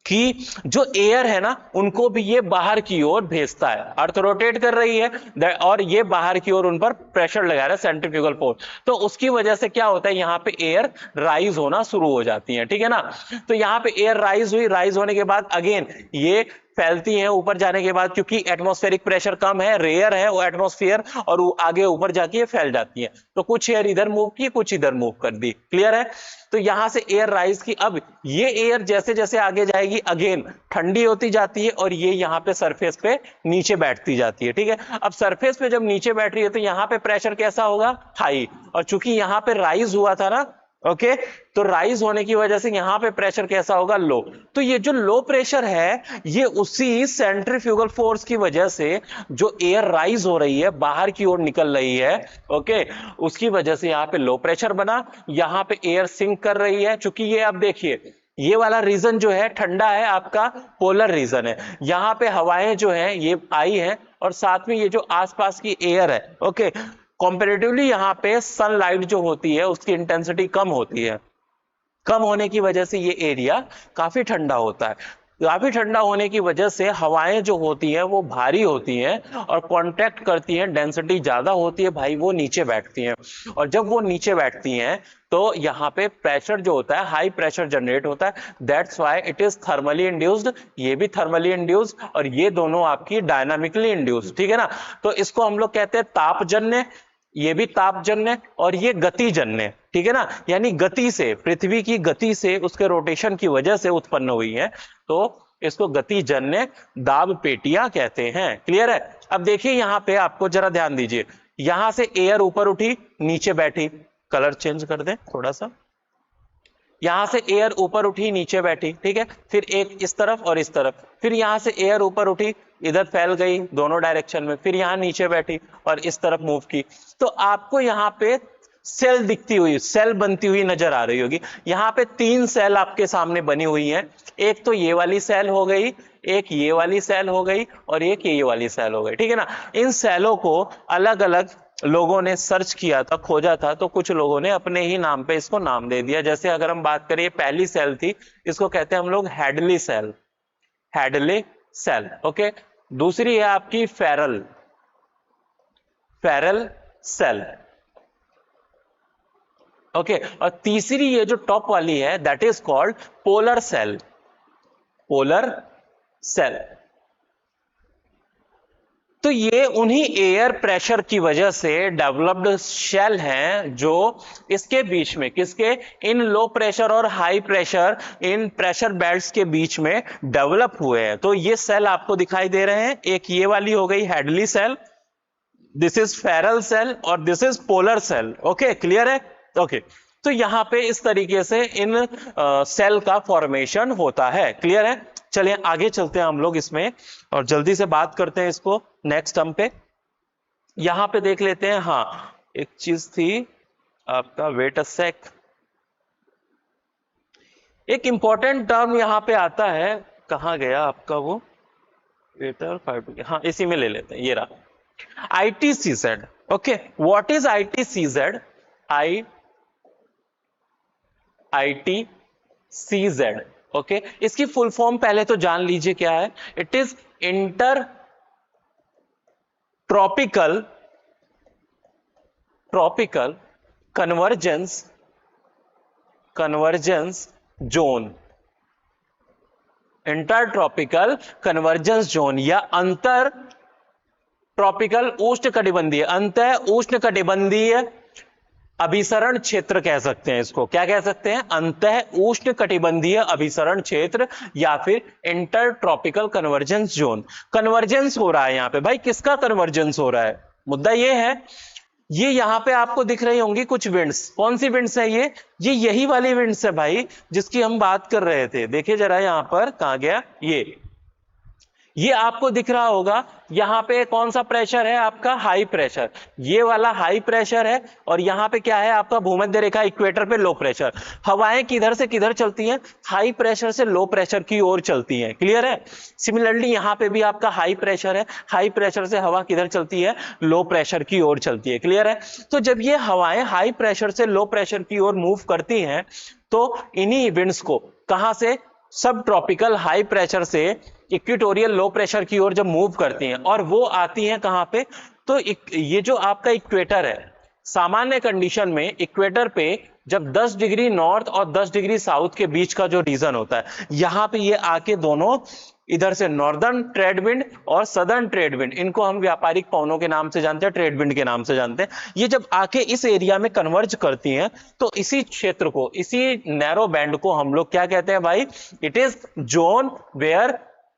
कि जो एयर है ना उनको भी ये बाहर की ओर भेजता है। अर्थ रोटेट कर रही है और ये बाहर की ओर उन पर प्रेशर लगा रहा है, सेंट्रीफ्यूगल फोर्स। तो उसकी वजह से क्या होता है, यहाँ पे एयर राइज होना शुरू हो जाती है, ठीक है ना। तो यहाँ पे एयर राइज हुई, राइज होने के बाद अगेन ये फैलती हैं ऊपर जाने के बाद, क्योंकि एटमॉस्फेरिक प्रेशर कम है, रेयर है वो एटमॉस्फेयर, और आगे ऊपर जाके ये फैल जाती है। तो कुछ एयर इधर मूव की, कुछ इधर मूव कर दी, क्लियर है। तो यहां से एयर राइज की, अब ये एयर जैसे जैसे आगे जाएगी अगेन ठंडी होती जाती है और ये यहाँ पे सरफेस पे नीचे बैठती जाती है, ठीक है। अब सरफेस पे जब नीचे बैठ रही है तो यहाँ पे प्रेशर कैसा होगा, हाई, और चूंकि यहाँ पे राइज हुआ था ना, ओके, तो राइज होने की वजह से यहां पे प्रेशर कैसा होगा, लो। तो ये जो लो प्रेशर है ये उसी सेंट्रीफ्यूगल फोर्स की वजह से जो एयर राइज हो रही है, बाहर की ओर निकल रही है, ओके, उसकी वजह से यहां पे लो प्रेशर बना, यहां पे एयर सिंक कर रही है। चूंकि ये आप देखिए ये वाला रीजन जो है ठंडा है, आपका पोलर रीजन है, यहां पे हवाएं जो है ये आई है और साथ में ये जो आसपास की एयर है, ओके, कंपैरेटिवली यहां पे सनलाइट जो होती है उसकी इंटेंसिटी कम होती है, कम होने की वजह से ये एरिया काफी ठंडा होता है। काफी ठंडा होने की वजह से हवाएं जो होती हैं वो भारी होती हैं और कांटेक्ट करती हैं, डेंसिटी ज्यादा होती है भाई, वो नीचे बैठती हैं, और जब वो नीचे बैठती हैं तो यहाँ पे प्रेशर जो होता है हाई प्रेशर जनरेट होता है, that's why it is thermally induced, ये भी थर्मली इंड्यूस्ड और ये दोनों आपकी डायनामिकली इंड्यूस्ड, ठीक है ना। तो इसको हम लोग कहते हैं तापजन्य, ये भी तापजन्य और ये गतिजन्य, ठीक है ना, यानी गति से, पृथ्वी की गति से, उसके रोटेशन की वजह से उत्पन्न हुई है, तो इसको गतिजन्य दाब पेटियां कहते हैं, क्लियर है। अब देखिए यहां पे आपको जरा ध्यान दीजिए, यहां से एयर ऊपर उठी नीचे बैठी, कलर चेंज कर दें थोड़ा सा, यहां से एयर ऊपर उठी नीचे बैठी, ठीक है, फिर एक इस तरफ और इस तरफ, फिर यहां से एयर ऊपर उठी इधर फैल गई दोनों डायरेक्शन में, फिर यहां नीचे बैठी और इस तरफ मूव की। तो आपको यहां पे सेल दिखती हुई, सेल बनती हुई नजर आ रही होगी। यहां पे 3 सेल आपके सामने बनी हुई हैं, एक तो ये वाली सेल हो गई, एक ये वाली सेल हो गई और एक ये वाली सेल हो गई, ठीक है ना। इन सेलों को अलग अलग लोगों ने सर्च किया था, खोजा था, तो कुछ लोगों ने अपने ही नाम पे इसको नाम दे दिया। जैसे अगर हम बात करें, पहली सेल थी, इसको कहते हैं हम लोग Hadley cell, Hadley cell, okay. दूसरी है आपकी फेरल, फेरल सेल, ओके, और तीसरी ये जो टॉप वाली है that is called polar cell, polar cell. तो ये उन्हीं एयर प्रेशर की वजह से डेवलप्ड शेल हैं जो इसके बीच में, किसके, इन लो प्रेशर और हाई प्रेशर, इन प्रेशर बेल्ट्स के बीच में डेवलप हुए हैं। तो ये सेल आपको दिखाई दे रहे हैं, एक ये वाली हो गई Hadley cell, this is Ferrel cell और this is polar cell, okay, clear है, ओके। तो यहां पे इस तरीके से इन सेल का फॉर्मेशन होता है, क्लियर है। चलिए आगे चलते हैं हम लोग इसमें और जल्दी से बात करते हैं इसको नेक्स्ट टर्म पे। यहां पे देख लेते हैं, हाँ एक चीज थी आपका, वेट अ सेक, एक इंपॉर्टेंट टर्म यहां पे आता है, कहां गया आपका वो वेटर 5, हाँ इसी में ले लेते हैं, ये रहा ITCZ, okay. What is ITCZ, ITCZ, okay, इसकी फुल फॉर्म पहले तो जान लीजिए क्या है। It is inter tropical convergence zone, inter tropical convergence zone या अंतर ट्रॉपिकल उष्णकटिबंधीय, अंतः उष्णकटिबंधीय अभिसरण क्षेत्र कह सकते हैं इसको, क्या कह सकते हैं, अंतः उष्णकटिबंधीय अभिसरण क्षेत्र या फिर inter tropical convergence zone. Convergence हो रहा है यहां पे भाई, किसका कन्वर्जेंस हो रहा है, मुद्दा ये है। ये यहां पे आपको दिख रही होंगी कुछ विंड्स, कौन सी विंड्स है ये यही वाली विंड्स है भाई जिसकी हम बात कर रहे थे। देखिए जरा यहां पर, कहां गया ये आपको दिख रहा होगा, यहां पे कौन सा प्रेशर है आपका, हाई प्रेशर, ये वाला हाई प्रेशर है, और यहां पे क्या है आपका भूमध्य रेखा इक्वेटर पे लो प्रेशर। हवाएं किधर से किधर चलती हैं, हाई प्रेशर से लो प्रेशर की ओर चलती हैं, क्लियर है। सिमिलरली यहां पे भी आपका हाई प्रेशर है, हाई प्रेशर से हवा किधर चलती है, लो प्रेशर की ओर चलती है, क्लियर है। तो जब ये हवाएं हाई प्रेशर से लो प्रेशर की ओर मूव करती हैं तो इन्हीं विंड्स को कहां से, सब ट्रॉपिकल हाई प्रेशर से इक्वेटोरियल लो प्रेशर की ओर जब मूव करती हैं, और वो आती हैं कहां पे, तो ये जो आपका इक्वेटर है, सामान्य कंडीशन में इक्वेटर पे जब 10 डिग्री नॉर्थ और 10 डिग्री साउथ के बीच का जो रीजन होता है, यहां पे ये आके दोनों इधर से नॉर्दर्न ट्रेड विंड और सदर्न ट्रेड विंड, इनको हम व्यापारिक पवनों के नाम से जानते हैं, ट्रेड विंड के नाम से जानते हैं, ये जब आके इस एरिया में कन्वर्ज करती हैं, तो इसी क्षेत्र को, इसी नैरो बैंड को हम लोग क्या कहते हैं भाई, इट इज जोन वेयर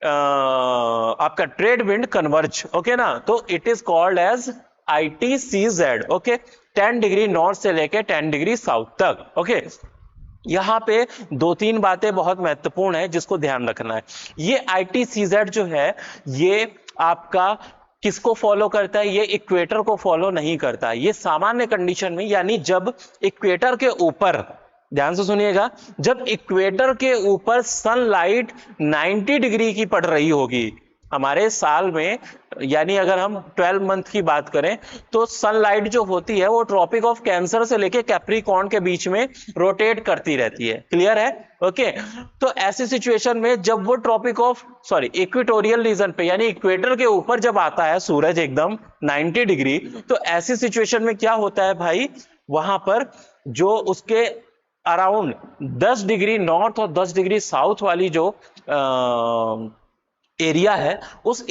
आपका ट्रेड विंड कन्वर्ज, ओके ना, तो it is called as ITCZ, okay, 10 degree north से लेके 10 डिग्री साउथ तक, ओके। यहां पे दो तीन बातें बहुत महत्वपूर्ण है जिसको ध्यान रखना है। ये ITCZ जो है, ये आपका किसको फॉलो करता है, ये इक्वेटर को फॉलो नहीं करता है। ये सामान्य कंडीशन में, यानी जब इक्वेटर के ऊपर, ध्यान से सुनिएगा, जब इक्वेटर के ऊपर सनलाइट 90 डिग्री की पड़ रही होगी हमारे साल में, यानी अगर हम 12 मंथ की बात करें, तो सनलाइट जो होती है वो ट्रॉपिक ऑफ कैंसर से लेके कैप्रिकॉर्न के बीच में रोटेट करती रहती है, क्लियर है, ओके। तो ऐसी सिचुएशन में जब वो इक्वेटोरियल रीजन पे, यानी इक्वेटर के ऊपर जब आता है सूरज एकदम 90 डिग्री, तो ऐसी सिचुएशन में क्या होता है भाई, वहां पर जो उसके अराउंड 10 डिग्री नॉर्थ और 10 डिग्री साउथ वाली जो एरिया है, उस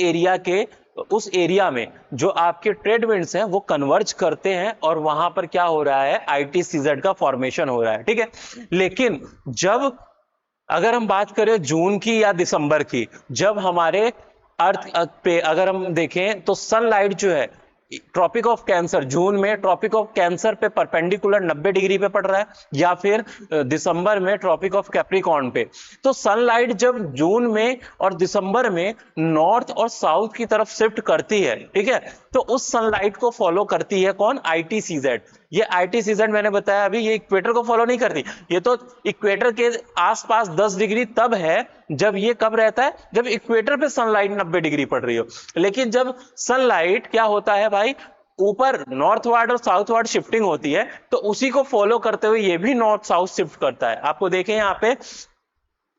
एरिया में जो आपके ट्रेड विंड्स हैं वो कन्वर्ज करते हैं, और वहां पर क्या हो रहा है, ITCZ का फॉर्मेशन हो रहा है, ठीक है। लेकिन जब अगर हम बात करें जून की या दिसंबर की, जब हमारे अर्थ पे अगर हम देखें तो सनलाइट जो है ट्रॉपिक ऑफ कैंसर, जून में ट्रॉपिक ऑफ कैंसर पे परपेंडिकुलर 90 डिग्री पे पड़ रहा है, या फिर दिसंबर में ट्रॉपिक ऑफ कैप्रिकॉर्न पे, तो सनलाइट जब जून में और दिसंबर में नॉर्थ और साउथ की तरफ शिफ्ट करती है, ठीक है, तो उस सनलाइट को फॉलो करती है कौन, ITCZ। ये ITCZ मैंने बताया अभी, ये इक्वेटर को फॉलो नहीं करती, ये तो इक्वेटर के आसपास 10 डिग्री तब है जब ये कब रहता है, जब इक्वेटर पे सनलाइट 90 डिग्री पड़ रही हो। लेकिन जब सनलाइट क्या होता है भाई, ऊपर नॉर्थवार्ड और साउथवार्ड शिफ्टिंग होती है, तो उसी को फॉलो करते हुए ये भी नॉर्थ साउथ शिफ्ट करता है। आपको देखें यहाँ पे,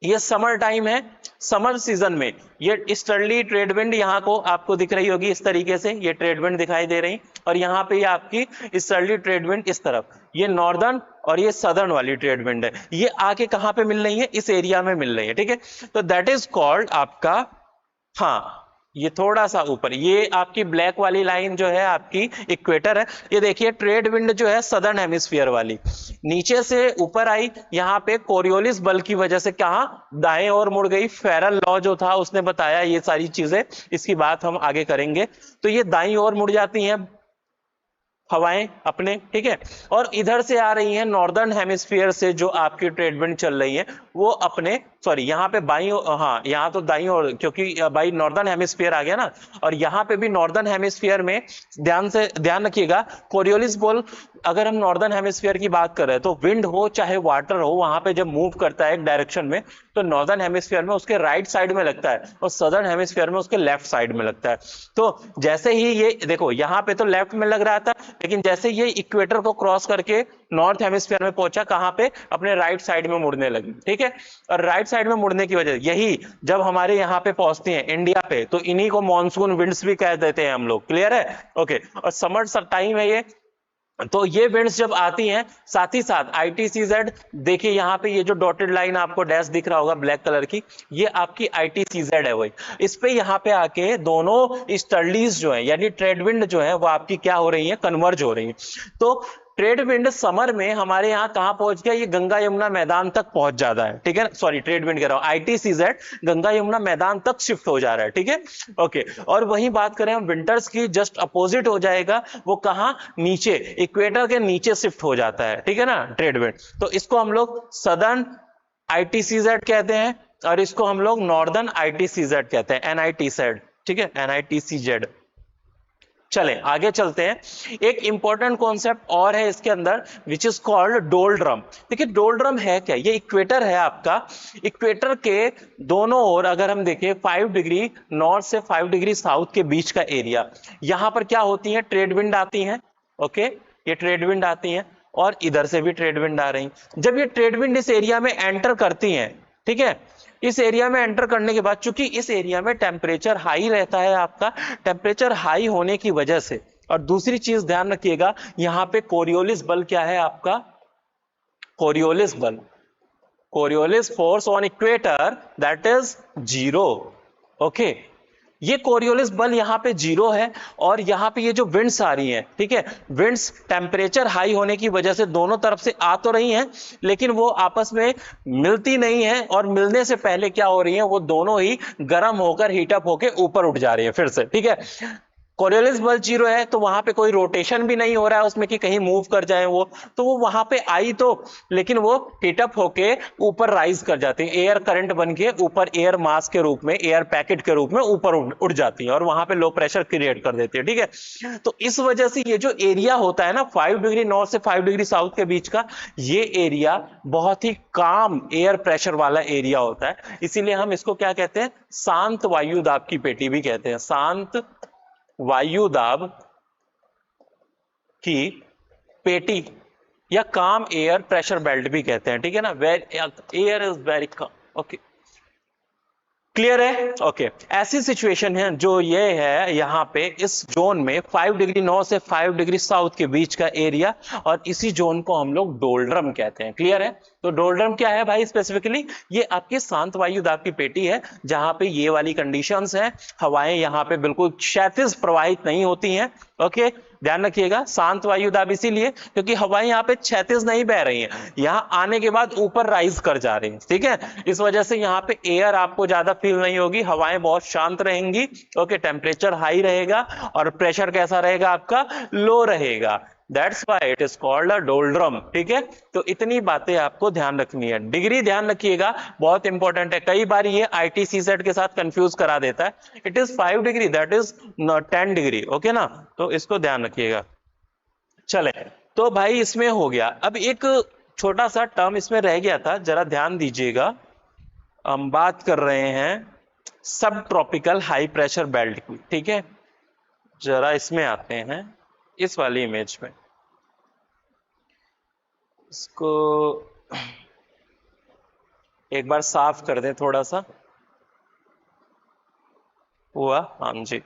ये समर टाइम है, समर सीजन में ये ईस्टर्ली ट्रेड विंड यहाँ को आपको दिख रही होगी इस तरीके से, ये ट्रेड विंड दिखाई दे रही, और यहाँ पे ये आपकी ईस्टर्ली ट्रेड विंड इस तरफ, ये नॉर्दर्न और ये सदर्न वाली ट्रेड विंड है, ये आके कहां पे मिल रही है, इस एरिया में मिल रही है, ठीक है। तो दैट इज कॉल्ड आपका, हाँ, ये थोड़ा सा ऊपर, ये आपकी ब्लैक वाली लाइन जो है आपकी इक्वेटर है, ये देखिए ट्रेड विंड जो है सदर्न हेमिस्फीयर वाली, नीचे से ऊपर आई, यहाँ पे कोरियोलिस बल की वजह से कहां, दाएं ओर मुड़ गई, फेरल लॉ जो था उसने बताया ये सारी चीजें, इसकी बात हम आगे करेंगे, तो ये दाईं ओर मुड़ जाती हैं हवाएं अपने, ठीक है, और इधर से आ रही हैं नॉर्दर्न हेमिस्फीयर से जो आपकी ट्रेड विंड चल रही है, वो अपने, सॉरी यहाँ पे बाई, हाँ यहाँ तो दाई ओर, क्योंकि बाई नॉर्दर्न हेमिस्फीयर आ गया ना, और यहाँ पे भी नॉर्दर्न हेमिस्फीयर में ध्यान रखिएगा, कोरियोलिस बॉल, अगर हम नॉर्दर्न हेमिस्फीयर की बात कर रहे हैं, तो विंड हो चाहे वाटर हो, वहां पे जब मूव करता है एक डायरेक्शन में, तो नॉर्दर्न हेमिस्फीयर में उसके राइट साइड में लगता है, और सदर्न हेमिस्फीयर में उसके लेफ्ट साइड में लगता है। तो जैसे ही ये देखो, यहाँ पे तो लेफ्ट में लग रहा था, लेकिन जैसे ये इक्वेटर को क्रॉस करके नॉर्थ हेमिस्फीयर में पहुंचा, कहां पे, अपने राइट साइड में मुड़ने लगी, ठीक है। और राइट साइड में मुड़ने की वजह यही, जब हमारे यहाँ पे पहुंचती हैं इंडिया पे, तो इन्हीं को मॉनसून विंड्स भी कह देते हैं हम लोग, क्लियर है, ओके। और समर टाइम है ये, तो ये विंड्स जब आती हैं, साथ ही साथ ITCZ, देखिए यहाँ पे ये जो डॉटेड लाइन आपको डैश दिख रहा होगा ब्लैक कलर की, ये आपकी ITCZ है वही, इस पे यहाँ पे आके दोनों ईस्टर्लीज जो है, यानी ट्रेड विंड जो है, वो आपकी क्या हो रही है, कन्वर्ज हो रही है। तो ट्रेड विंड समर में हमारे यहाँ कहां पहुंच गया, ये गंगा यमुना मैदान तक पहुंच जाता है, ठीक है, सॉरी ट्रेड विंड कह रहा हूं, ITCZ गंगा यमुना मैदान तक शिफ्ट हो जा रहा है, ठीक है, ओके। और वही बात करें हम विंटर्स की, जस्ट अपोजिट हो जाएगा, वो कहां, नीचे, इक्वेटर के नीचे शिफ्ट हो जाता है, ठीक है ना, ट्रेड विंड। तो इसको हम लोग सदर्न ITCZ कहते हैं, और इसको हम लोग नॉर्दर्न ITCZ कहते हैं, NITZ, ठीक है, NITCZ। चले आगे चलते हैं, एक इंपॉर्टेंट कॉन्सेप्ट और है इसके अंदर, विच इज कॉल्ड डोल्ड्रम। देखिए डोल्ड्रम है क्या, ये इक्वेटर है आपका, इक्वेटर के दोनों ओर अगर हम देखें 5 डिग्री नॉर्थ से 5 डिग्री साउथ के बीच का एरिया, यहां पर क्या होती है, ट्रेड विंड आती हैं, ओके, ये ट्रेड विंड आती हैं, और इधर से भी ट्रेड विंड आ रही। जब ये ट्रेड विंड इस एरिया में एंटर करती हैं, ठीक है, इस एरिया में एंटर करने के बाद, चूंकि इस एरिया में टेम्परेचर हाई रहता है आपका, टेम्परेचर हाई होने की वजह से, और दूसरी चीज ध्यान रखिएगा, यहां पे कोरियोलिस बल क्या है आपका, कोरियोलिस बल, Coriolis force on equator that is 0। Okay, ये कोरियोलिस बल यहाँ पे 0 है, और यहाँ पे ये जो विंड्स आ रही हैं, ठीक है, विंड्स टेम्परेचर हाई होने की वजह से दोनों तरफ से आ तो रही हैं, लेकिन वो आपस में मिलती नहीं है, और मिलने से पहले क्या हो रही है, वो दोनों ही गर्म होकर हीटअप होकर ऊपर उठ जा रही है फिर से, ठीक है। कोरियोलिस बल 0 है, तो वहां पे कोई रोटेशन भी नहीं हो रहा है उसमें कि कहीं मूव कर जाए वो, तो वो वहां पे आई तो, लेकिन वो हीटअप होके ऊपर राइज कर जाती है, एयर करंट बन के ऊपर एयर मास के रूप में, एयर पैकेट के रूप में ऊपर उड़ जाती है, और वहां पे लो प्रेशर क्रिएट कर देती है, ठीक है। तो इस वजह से ये जो एरिया होता है ना 5 डिग्री नॉर्थ से 5 डिग्री साउथ के बीच का, ये एरिया बहुत ही काम एयर प्रेशर वाला एरिया होता है, इसीलिए हम इसको क्या कहते हैं, शांत वायु दाब की पेटी भी कहते हैं, शांत वायु दाब की पेटी, या काम एयर प्रेशर बेल्ट भी कहते हैं, ठीक है ना, where air is very calm. Okay, clear है। ओके, ऐसी सिचुएशन है जो ये है यहां पे इस जोन में 5 डिग्री नॉर्थ से 5 डिग्री साउथ के बीच का एरिया, और इसी जोन को हम लोग डोल्ड्रम कहते हैं। क्लियर है। तो डोल्ड्रम क्या है भाई, स्पेसिफिकली ये आपकी शांत वायु दाब की पेटी है, जहां पे ये वाली कंडीशंस हैं, हवाएं यहां पे बिल्कुल क्षैतिज प्रवाहित नहीं होती हैं। ओके, ध्यान रखिएगा, शांत वायु दाब इसीलिए क्योंकि हवाएं यहाँ पे क्षैतिज नहीं बह रही हैं, यहाँ आने के बाद ऊपर राइज कर जा रही हैं, ठीक है। इस वजह से यहाँ पे एयर आपको ज्यादा फील नहीं होगी, हवाएं बहुत शांत रहेंगी। ओके, टेम्परेचर हाई रहेगा और प्रेशर कैसा रहेगा आपका, लो रहेगा। That's why it is called a doldrum, ठीक है। तो इतनी बातें आपको ध्यान रखनी है। डिग्री ध्यान रखिएगा, बहुत इंपॉर्टेंट है, कई बार ये ITCZ के साथ कंफ्यूज करा देता है। It is 5 degree, that is 10 degree, okay ना, तो इसको ध्यान रखिएगा। चले, तो भाई इसमें हो गया। अब एक छोटा सा टर्म इसमें रह गया था, जरा ध्यान दीजिएगा। हम बात कर रहे हैं सब ट्रॉपिकल हाई प्रेशर बेल्ट की, ठीक है। जरा इसमें आते हैं, इस वाली इमेज में, इसको एक बार साफ कर दें थोड़ा सा। हुआ, हाँ जी,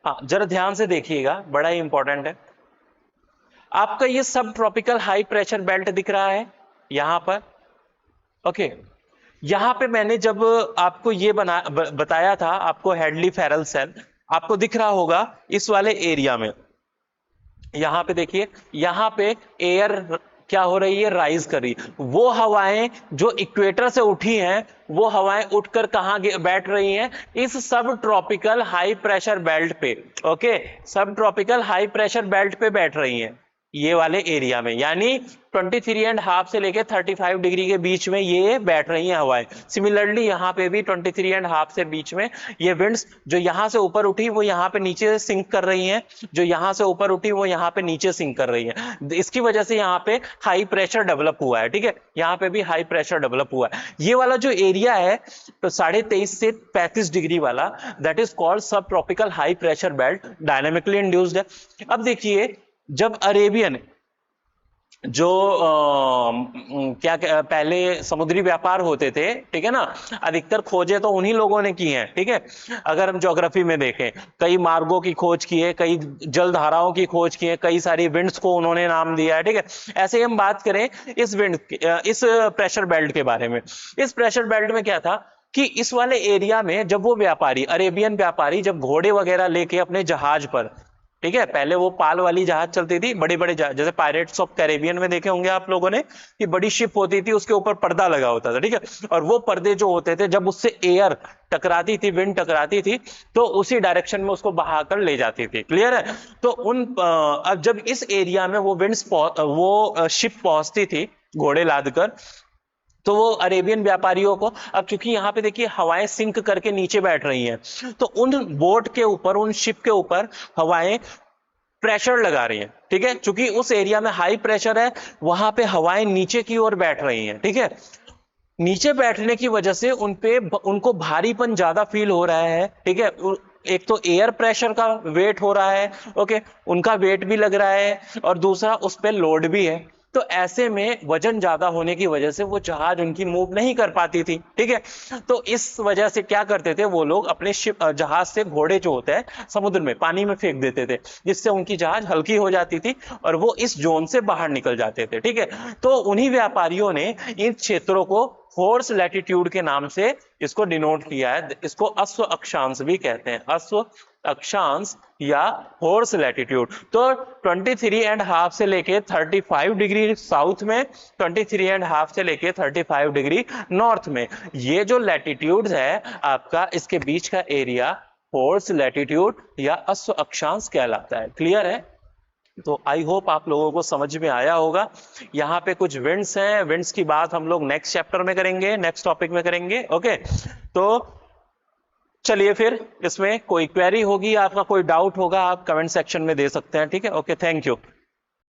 हाँ जरा ध्यान से देखिएगा, बड़ा ही इंपॉर्टेंट है। आपका ये sub tropical high pressure belt दिख रहा है यहां पर। ओके, यहां पे मैंने जब आपको ये बताया था, आपको हेडली फेरल सेल आपको दिख रहा होगा इस वाले एरिया में। यहां पे देखिए, यहां पे एयर क्या हो रही है, राइज कर रही है। वो हवाएं जो इक्वेटर से उठी हैं, वो हवाएं उठकर कहां बैठ रही हैं, इस सब ट्रॉपिकल हाई प्रेशर बेल्ट पे। ओके, सब ट्रॉपिकल हाई प्रेशर बेल्ट पे बैठ रही हैं, ये वाले एरिया में, यानी 23.5 से लेके 35 डिग्री के बीच में ये बैठ रही हैं हवाएं। सिमिलरली यहाँ पे भी 23.5 से बीच में ये विंड्स जो यहाँ से ऊपर उठी वो यहाँ पे नीचे सिंक कर रही हैं, जो यहाँ से ऊपर उठी वो यहाँ पे नीचे सिंक कर रही हैं। इसकी वजह से यहाँ पे हाई प्रेशर डेवलप हुआ है, ठीक है, यहाँ पे भी हाई प्रेशर डेवलप हुआ है। ये वाला जो एरिया है तो 23.5 से 35 डिग्री वाला, दैट इज कॉल्ड सब tropical high pressure belt, dynamically induced है। अब देखिए, जब अरेबियन जो क्या पहले समुद्री व्यापार होते थे, ठीक है ना, अधिकतर खोजें तो उन्हीं लोगों ने की हैं, ठीक है। अगर हम ज्योग्राफी में देखें, कई मार्गों की खोज की है, कई जलधाराओं की खोज की है, कई सारी विंड्स को उन्होंने नाम दिया है, ठीक है। ऐसे ही हम बात करें इस इस प्रेशर बेल्ट के बारे में। इस प्रेशर बेल्ट में क्या था कि इस वाले एरिया में जब वो व्यापारी, अरेबियन व्यापारी, जब घोड़े वगैरह लेके अपने जहाज पर, ठीक है, पहले वो पाल वाली जहाज चलती थी, बड़े बड़े जहाज, जैसे पायरेट्स ऑफ कैरेबियन में देखे होंगे आप लोगों ने कि बड़ी शिप होती थी, उसके ऊपर पर्दा लगा होता था, ठीक है। और वो पर्दे जो होते थे, जब उससे एयर टकराती थी, विंड टकराती थी, तो उसी डायरेक्शन में उसको बहाकर ले जाती थी। क्लियर है। तो अब जब इस एरिया में वो विंड्स वो शिप पहुंचती थी घोड़े लादकर, तो वो अरेबियन व्यापारियों को, अब चूंकि यहां पे देखिए हवाएं सिंक करके नीचे बैठ रही हैं, तो उन बोट के ऊपर, उन शिप के ऊपर हवाएं प्रेशर लगा रही हैं, ठीक है। चूंकि उस एरिया में हाई प्रेशर है, वहां पे हवाएं नीचे की ओर बैठ रही हैं, ठीक है। नीचे बैठने की वजह से उनको भारीपन ज्यादा फील हो रहा है, ठीक है। एक तो एयर प्रेशर का वेट हो रहा है, ओके, उनका वेट भी लग रहा है, और दूसरा उस पर लोड भी है। तो ऐसे में वजन ज्यादा होने की वजह से वो जहाज उनकी मूव नहीं कर पाती थी, ठीक है। तो इस वजह से क्या करते थे वो लोग, अपने शिप जहाज से घोड़े जो होते हैं समुद्र में पानी में फेंक देते थे, जिससे उनकी जहाज हल्की हो जाती थी और वो इस जोन से बाहर निकल जाते थे, ठीक है। तो उन्हीं व्यापारियों ने इन क्षेत्रों को फोर्स लैटिट्यूड के नाम से इसको डिनोट किया है। इसको अश्व अक्षांश भी कहते हैं, अश्व अक्षांश या फोर्स लैटिट्यूड। तो 23.5 से लेके 35 डिग्री साउथ में, 23.5 से लेके 35 डिग्री नॉर्थ में, ये जो लैटिट्यूड है आपका, इसके बीच का एरिया फोर्स लैटिट्यूड या अश्व अक्षांश कहलाता है। क्लियर है? तो आई होप आप लोगों को समझ में आया होगा। यहाँ पे कुछ विंड्स हैं, विंड्स की बात हम लोग नेक्स्ट चैप्टर में करेंगे, नेक्स्ट टॉपिक में करेंगे। ओके, तो चलिए फिर इसमें कोई क्वेरी होगी, आपका कोई डाउट होगा, आप कमेंट सेक्शन में दे सकते हैं, ठीक है। Okay, thank you.